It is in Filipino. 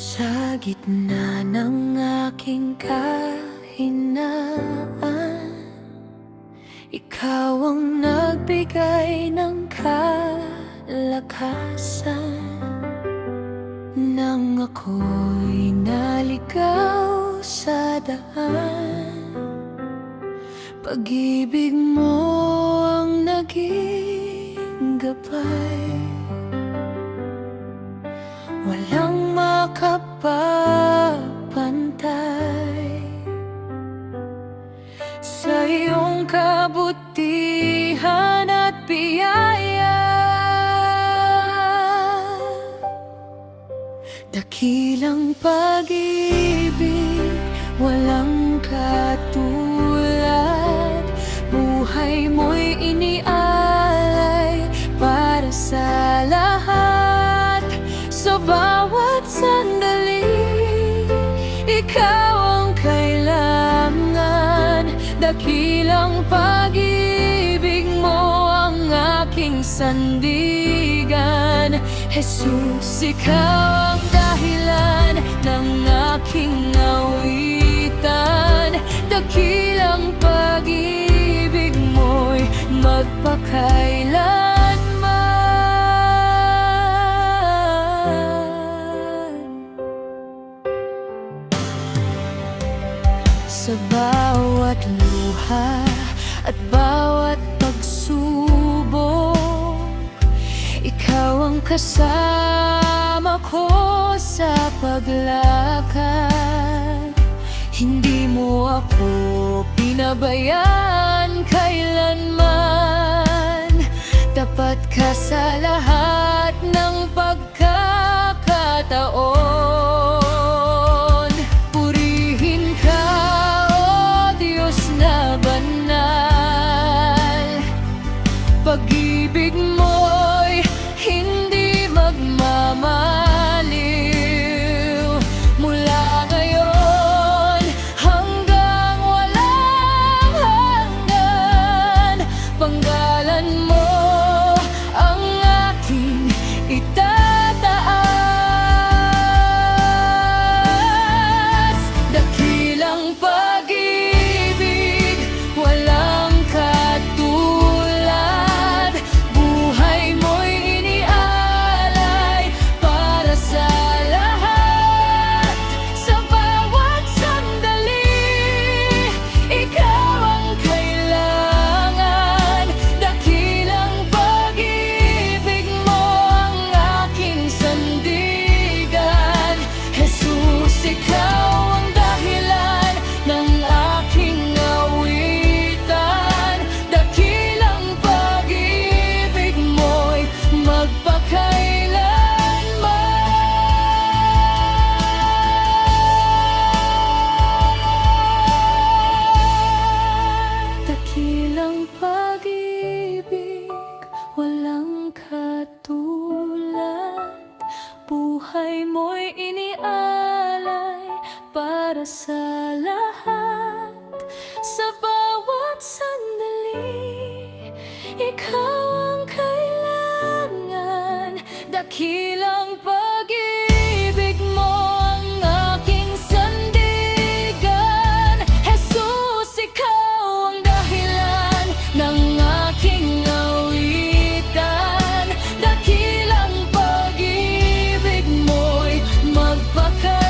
Sa gitna ng aking kahinaan, ikaw ang nagbigay ng kalakasan. Nang ako'y naligaw sa daan, pag-ibig mo ang naging gabay. Walang makapagpantay sa iyong kabutihan at biyaya. Dakilang pag-ibig, walang katulad. Buhay mo'y inialay para sa lahat. Sa bawat sandali, ikaw ang kailangan. Dakilang pag-ibig mo ang aking sandigan. Jesus, ikaw ang dahilan ng aking awitan. Dakilang pag-ibig mo'y magpakailanman. Sa bawat luha at bawat pagsubok, ikaw ang kasama ko sa paglakad. Hindi mo ako pinabayaan kailanman. Tapat ka sa lahat ng pagkakataon. Purihin ka, O Diyos na banal. Pag-ibig mo'y hindi magmamaliw. Mula ngayon hanggang walang hanggan, panggalan mo ang aking itataas. Dakilang pag-ibig, walang katulad. Buhay mo'y inialay para sa lahat. Sa bawat sandali, ikaw ang kailangan. Dakilang pag-ibig mo ang aking sandigan. Jesus, ikaw ang dahilan ng aking awitan. Dakilang pag-ibig mo'y magpakailanman. Dakilang pag-ibig, walang katulad. Buhay mo'y inialay para sa lahat. Sa bawat sandali, ikaw ang kailangan. Dakilang pag-ibig mo ang aking sandigan. Jesus, ikaw ang dahilan ng aking awitan. Dakilang pag-ibig mo'y magpakailanman.